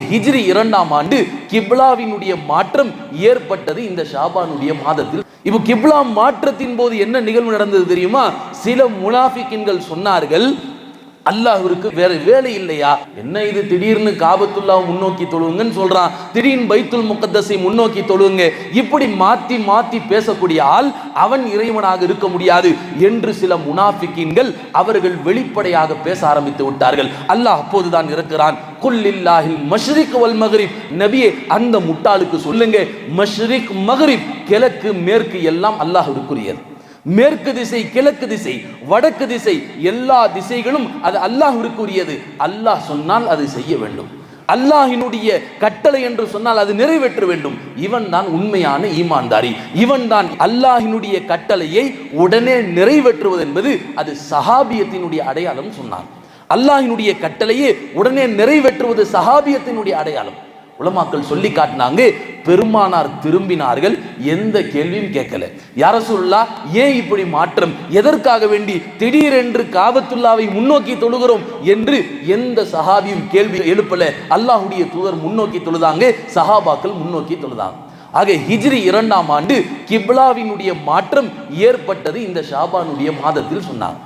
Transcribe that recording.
ஹிஜ்ரி 2ஆம் ஆண்டு கிப்லாவினுடைய மாற்றம் ஏற்பட்டது இந்த ஷாபானுடைய மாதத்தில். இப்போ கிப்லா மாற்றத்தின் போது என்ன நிகழ்வு நடந்தது தெரியுமா? சில முனாஃபிக்கின்கள் சொன்னார்கள், அல்லாஹ்விற்கு வேற வேலை இல்லையா? என்ன இது திடீர்னு காபத்துல்லாஹ் முன்னோக்கி தொழுவுங்கன்னு சொல்றான், திடீர்னு பைத்துல் முகத்தஸை முன்னோக்கி தொழுவுங்க, இப்படி மாத்தி மாத்தி பேசக்கூடிய ஆள் அவன் இறைவனாக இருக்க முடியாது என்று சில முனாஃபிக்கின்கள் அவர்கள் வெளிப்படையாக பேச ஆரம்பித்து விட்டார்கள். அல்லாஹ் அப்போதுதான் இருக்கிறான், குல்லில்லாஹில் மஷ்ரிக் வல் மக்ரிப். நபியே, அந்த முட்டாளுக்கு சொல்லுங்க, மஷ்ரிக் மக்ரிப், கிழக்கு மேற்கு எல்லாம் அல்லாஹ்வுக்குரியது. மேற்கு திசை, கிழக்கு திசை, வடக்கு திசை, எல்லா திசைகளும் அது அல்லாஹ்விற்குரியது. அல்லாஹ் சொன்னால் அது செய்ய வேண்டும். அல்லாஹ்வினுடைய கட்டளை என்று சொன்னால் அது நிறைவேற்ற வேண்டும். இவன் தான் உண்மையான ஈமான்தாரி. இவன் தான் அல்லாஹ்வினுடைய கட்டளையை உடனே நிறைவேற்றுவது என்பது அது சஹாபியத்தினுடைய அடையாளம் சொன்னான். அல்லாஹ்வினுடைய கட்டளையை உடனே நிறைவேற்றுவது சஹாபியத்தினுடைய அடையாளம். உலமாக்கள் சொல்லி காட்டினாங்க. பெருமானார் திரும்பினார்கள், எந்த கேள்வியும் கேட்கல. யா ரசூலுல்லாஹ், ஏன் இப்படி மாற்றம்? எதற்காக வேண்டி திடீரென்று காபத்துல்லாவை முன்னோக்கி தொழுகிறோம் என்று எந்த சஹாபியும் கேள்வி எழுப்பல. அல்லாஹ்வுடைய தூதர் முன்னோக்கி தொழுதாங்க, சஹாபாக்கள் முன்னோக்கி தொழுதாங்க. ஆக ஹிஜ்ரி 2ஆம் ஆண்டு கிப்லாவினுடைய மாற்றம் ஏற்பட்டது இந்த ஷாபானுடைய மாதத்தில் சொன்னாங்க.